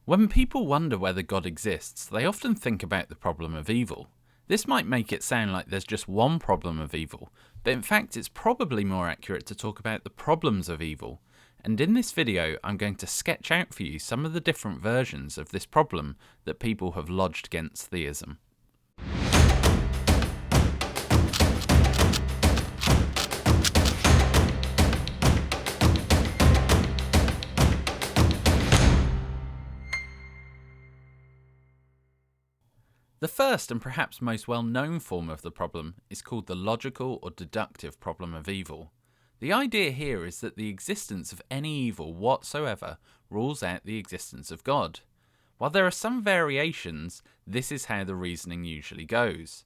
When people wonder whether God exists, they often think about the problem of evil. This might make it sound like there's just one problem of evil, but in fact it's probably more accurate to talk about the problems of evil. And in this video I'm going to sketch out for you some of the different versions of this problem that people have lodged against theism. The first and perhaps most well-known form of the problem is called the logical or deductive problem of evil. The idea here is that the existence of any evil whatsoever rules out the existence of God. While there are some variations, this is how the reasoning usually goes.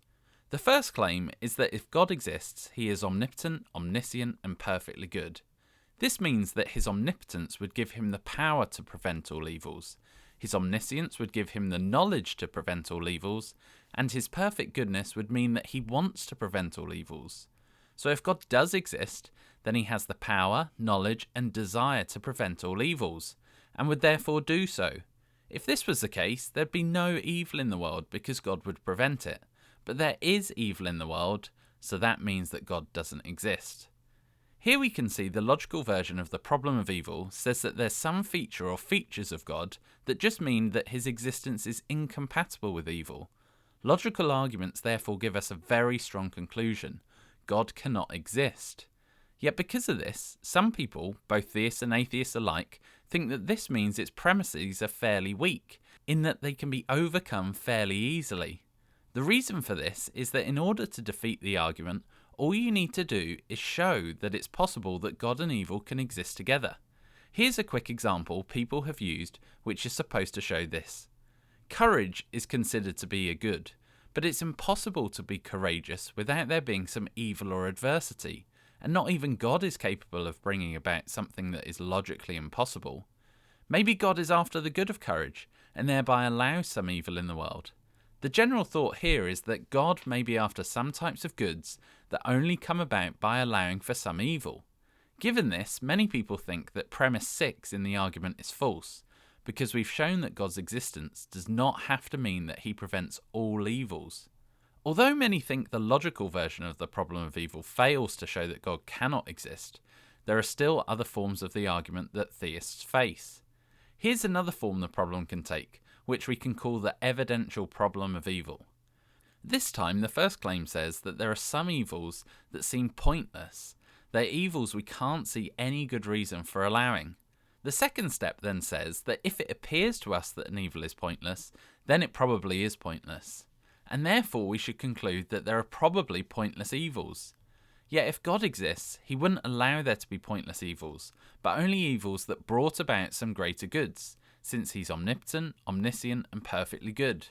The first claim is that if God exists, he is omnipotent, omniscient, and perfectly good. This means that his omnipotence would give him the power to prevent all evils. His omniscience would give him the knowledge to prevent all evils, and his perfect goodness would mean that he wants to prevent all evils. So if God does exist, then he has the power, knowledge, and desire to prevent all evils, and would therefore do so. If this was the case, there'd be no evil in the world because God would prevent it. But there is evil in the world, so that means that God doesn't exist. Here we can see the logical version of the problem of evil says that there's some feature or features of God that just mean that his existence is incompatible with evil. Logical arguments therefore give us a very strong conclusion. God cannot exist. Yet because of this, some people, both theists and atheists alike, think that this means its premises are fairly weak, in that they can be overcome fairly easily. The reason for this is that in order to defeat the argument, all you need to do is show that it's possible that God and evil can exist together. Here's a quick example people have used which is supposed to show this. Courage is considered to be a good, but it's impossible to be courageous without there being some evil or adversity, and not even God is capable of bringing about something that is logically impossible. Maybe God is after the good of courage, and thereby allows some evil in the world. The general thought here is that God may be after some types of goods that only come about by allowing for some evil. Given this, many people think that premise 6 in the argument is false, because we've shown that God's existence does not have to mean that he prevents all evils. Although many think the logical version of the problem of evil fails to show that God cannot exist, there are still other forms of the argument that theists face. Here's another form the problem can take, which we can call the evidential problem of evil. This time the first claim says that there are some evils that seem pointless. They're evils we can't see any good reason for allowing. The second step then says that if it appears to us that an evil is pointless, then it probably is pointless. And therefore we should conclude that there are probably pointless evils. Yet if God exists, he wouldn't allow there to be pointless evils, but only evils that brought about some greater goods, since he's omnipotent, omniscient, and perfectly good.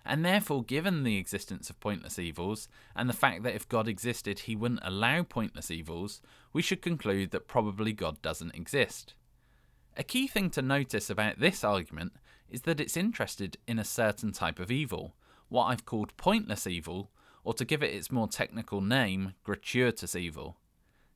And therefore, given the existence of pointless evils, and the fact that if God existed he wouldn't allow pointless evils, we should conclude that probably God doesn't exist. A key thing to notice about this argument is that it's interested in a certain type of evil, what I've called pointless evil, or to give it its more technical name, gratuitous evil.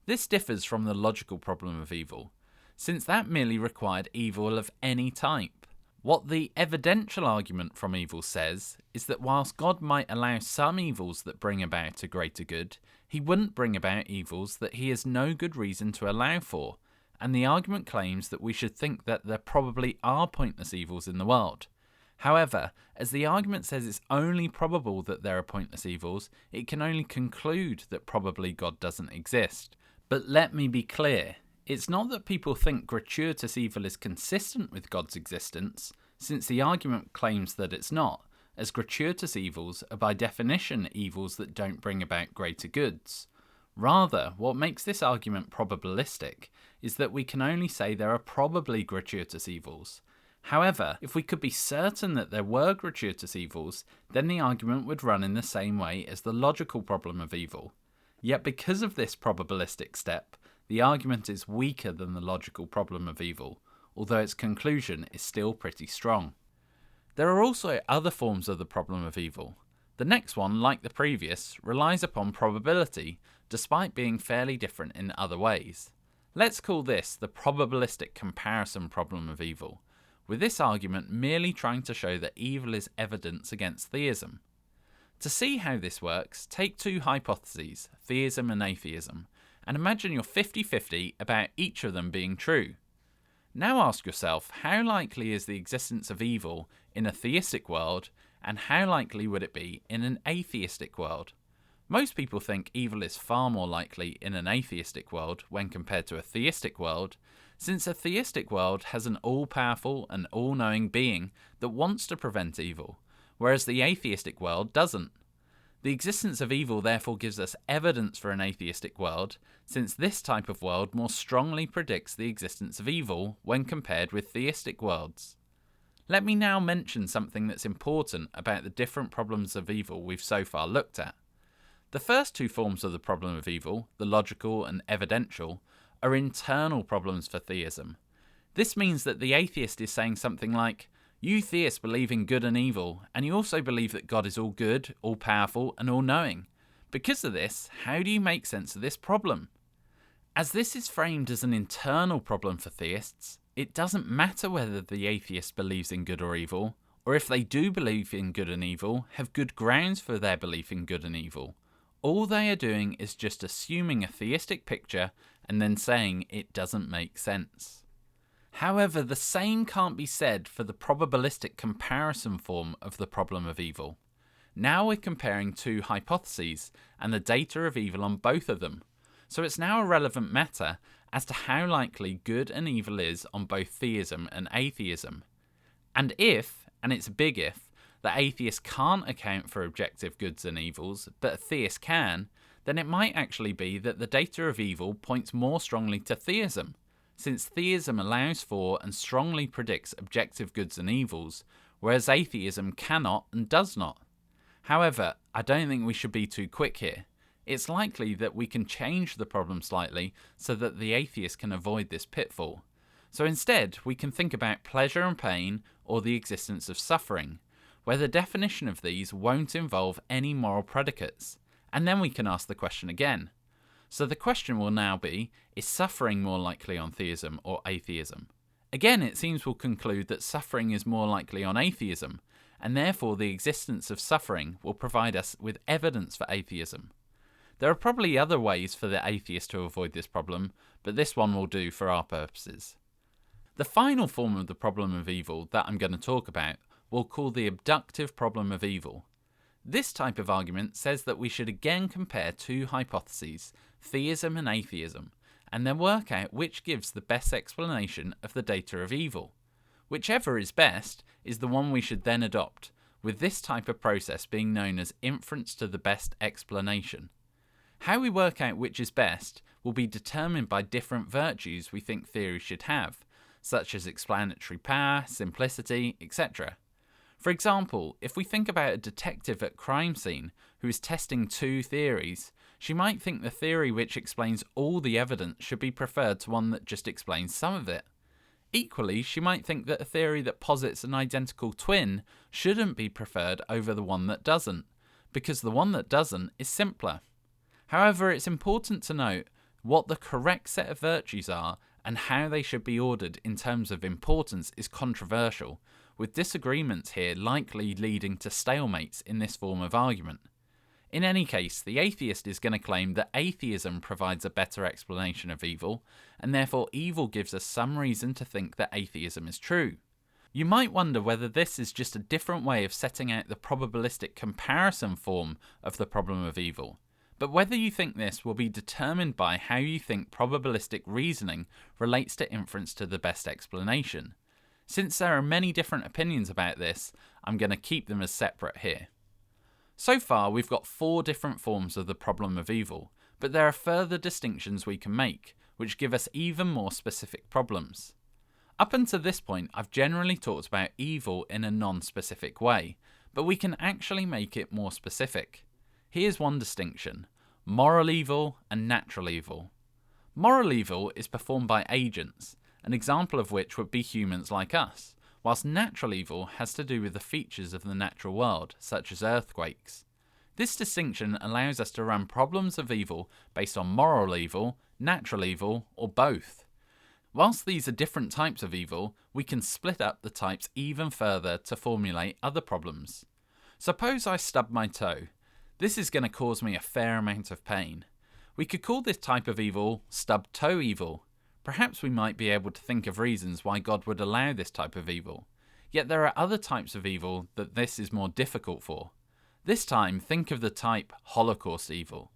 This differs from the logical problem of evil, since that merely required evil of any type. What the evidential argument from evil says is that whilst God might allow some evils that bring about a greater good, he wouldn't bring about evils that he has no good reason to allow for, and the argument claims that we should think that there probably are pointless evils in the world. However, as the argument says it's only probable that there are pointless evils, it can only conclude that probably God doesn't exist. But let me be clear. It's not that people think gratuitous evil is consistent with God's existence, since the argument claims that it's not, as gratuitous evils are by definition evils that don't bring about greater goods. Rather, what makes this argument probabilistic is that we can only say there are probably gratuitous evils. However, if we could be certain that there were gratuitous evils, then the argument would run in the same way as the logical problem of evil. Yet because of this probabilistic step, the argument is weaker than the logical problem of evil, although its conclusion is still pretty strong. There are also other forms of the problem of evil. The next one, like the previous, relies upon probability, despite being fairly different in other ways. Let's call this the probabilistic comparison problem of evil, with this argument merely trying to show that evil is evidence against theism. To see how this works, take two hypotheses, theism and atheism, and imagine you're 50-50 about each of them being true. Now ask yourself, how likely is the existence of evil in a theistic world, and how likely would it be in an atheistic world? Most people think evil is far more likely in an atheistic world when compared to a theistic world, since a theistic world has an all-powerful and all-knowing being that wants to prevent evil, whereas the atheistic world doesn't. The existence of evil therefore gives us evidence for an atheistic world, since this type of world more strongly predicts the existence of evil when compared with theistic worlds. Let me now mention something that's important about the different problems of evil we've so far looked at. The first two forms of the problem of evil, the logical and evidential, are internal problems for theism. This means that the atheist is saying something like, "You theists believe in good and evil, and you also believe that God is all good, all powerful, and all knowing. Because of this, how do you make sense of this problem?" As this is framed as an internal problem for theists, it doesn't matter whether the atheist believes in good or evil, or if they do believe in good and evil, have good grounds for their belief in good and evil. All they are doing is just assuming a theistic picture and then saying it doesn't make sense. However, the same can't be said for the probabilistic comparison form of the problem of evil. Now we're comparing two hypotheses and the data of evil on both of them, so it's now a relevant matter as to how likely good and evil is on both theism and atheism. And if, and it's a big if, the atheist can't account for objective goods and evils, but a theist can, then it might actually be that the data of evil points more strongly to theism, since theism allows for and strongly predicts objective goods and evils, whereas atheism cannot and does not. However, I don't think we should be too quick here. It's likely that we can change the problem slightly so that the atheist can avoid this pitfall. So instead, we can think about pleasure and pain or the existence of suffering, where the definition of these won't involve any moral predicates, and then we can ask the question again. So the question will now be, is suffering more likely on theism or atheism? Again, it seems we'll conclude that suffering is more likely on atheism, and therefore the existence of suffering will provide us with evidence for atheism. There are probably other ways for the atheist to avoid this problem, but this one will do for our purposes. The final form of the problem of evil that I'm going to talk about we'll call the abductive problem of evil. This type of argument says that we should again compare two hypotheses, theism and atheism, and then work out which gives the best explanation of the data of evil. Whichever is best is the one we should then adopt, with this type of process being known as inference to the best explanation. How we work out which is best will be determined by different virtues we think theories should have, such as explanatory power, simplicity, etc. For example, if we think about a detective at crime scene who is testing two theories, she might think the theory which explains all the evidence should be preferred to one that just explains some of it. Equally, she might think that a theory that posits an identical twin shouldn't be preferred over the one that doesn't, because the one that doesn't is simpler. However, it's important to note what the correct set of virtues are and how they should be ordered in terms of importance is controversial, with disagreements here likely leading to stalemates in this form of argument. In any case, the atheist is going to claim that atheism provides a better explanation of evil, and therefore evil gives us some reason to think that atheism is true. You might wonder whether this is just a different way of setting out the probabilistic comparison form of the problem of evil, but whether you think this will be determined by how you think probabilistic reasoning relates to inference to the best explanation. Since there are many different opinions about this, I'm going to keep them as separate here. So far, we've got 4 different forms of the problem of evil, but there are further distinctions we can make, which give us even more specific problems. Up until this point, I've generally talked about evil in a non-specific way, but we can actually make it more specific. Here's one distinction: moral evil and natural evil. Moral evil is performed by agents, an example of which would be humans like us, whilst natural evil has to do with the features of the natural world, such as earthquakes. This distinction allows us to run problems of evil based on moral evil, natural evil, or both. Whilst these are different types of evil, we can split up the types even further to formulate other problems. Suppose I stub my toe. This is going to cause me a fair amount of pain. We could call this type of evil stub toe evil. Perhaps we might be able to think of reasons why God would allow this type of evil. Yet there are other types of evil that this is more difficult for. This time, think of the type Holocaust evil.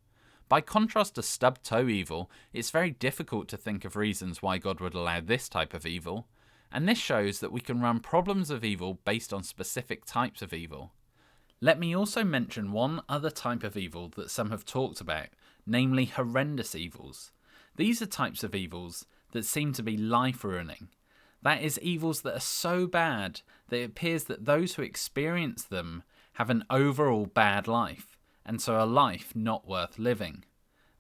By contrast to stub toe evil, it's very difficult to think of reasons why God would allow this type of evil, and this shows that we can run problems of evil based on specific types of evil. Let me also mention one other type of evil that some have talked about, namely horrendous evils. These are types of evils that seem to be life-ruining. That is, evils that are so bad that it appears that those who experience them have an overall bad life, and so a life not worth living.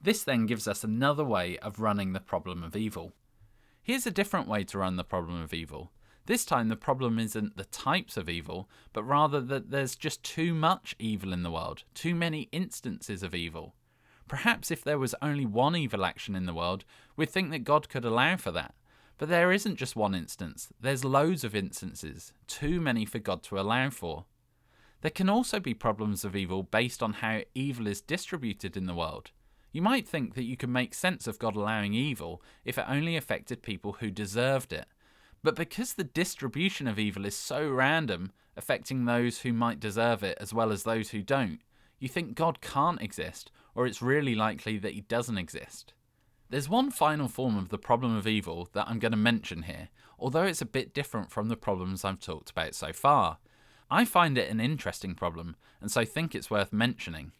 This then gives us another way of running the problem of evil. Here's a different way to run the problem of evil. This time the problem isn't the types of evil, but rather that there's just too much evil in the world, too many instances of evil. Perhaps if there was only one evil action in the world, we'd think that God could allow for that. But there isn't just one instance, there's loads of instances, too many for God to allow for. There can also be problems of evil based on how evil is distributed in the world. You might think that you could make sense of God allowing evil if it only affected people who deserved it. But because the distribution of evil is so random, affecting those who might deserve it as well as those who don't, you think God can't exist, or it's really likely that he doesn't exist. There's one final form of the problem of evil that I'm going to mention here, although it's a bit different from the problems I've talked about so far. I find it an interesting problem, and so think it's worth mentioning.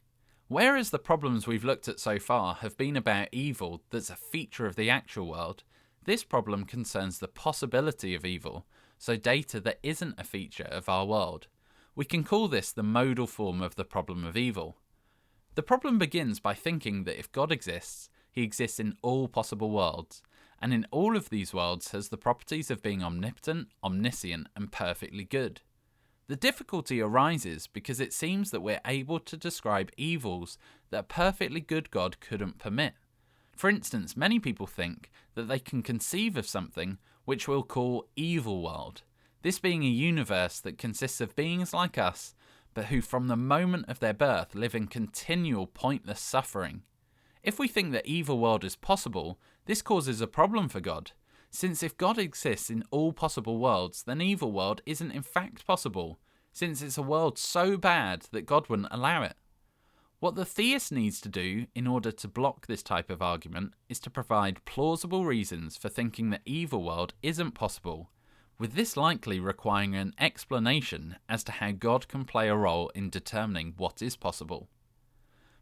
Whereas the problems we've looked at so far have been about evil that's a feature of the actual world, this problem concerns the possibility of evil, so data that isn't a feature of our world. We can call this the modal form of the problem of evil. The problem begins by thinking that if God exists, he exists in all possible worlds, and in all of these worlds has the properties of being omnipotent, omniscient, and perfectly good. The difficulty arises because it seems that we're able to describe evils that a perfectly good God couldn't permit. For instance, many people think that they can conceive of something which we'll call evil world, this being a universe that consists of beings like us, but who from the moment of their birth live in continual pointless suffering. If we think that evil world is possible, this causes a problem for God. Since if God exists in all possible worlds, then evil world isn't in fact possible, since it's a world so bad that God wouldn't allow it. What the theist needs to do in order to block this type of argument is to provide plausible reasons for thinking that evil world isn't possible, with this likely requiring an explanation as to how God can play a role in determining what is possible.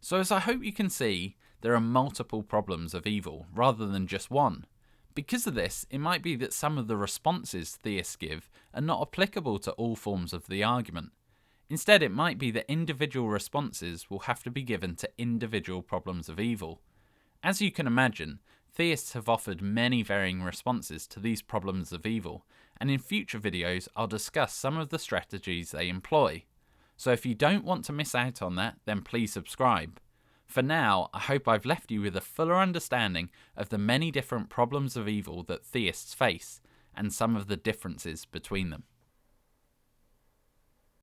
So as I hope you can see, there are multiple problems of evil rather than just one. Because of this, it might be that some of the responses theists give are not applicable to all forms of the argument. Instead, it might be that individual responses will have to be given to individual problems of evil. As you can imagine, theists have offered many varying responses to these problems of evil, and in future videos I'll discuss some of the strategies they employ. So if you don't want to miss out on that, then please subscribe. For now, I hope I've left you with a fuller understanding of the many different problems of evil that theists face, and some of the differences between them.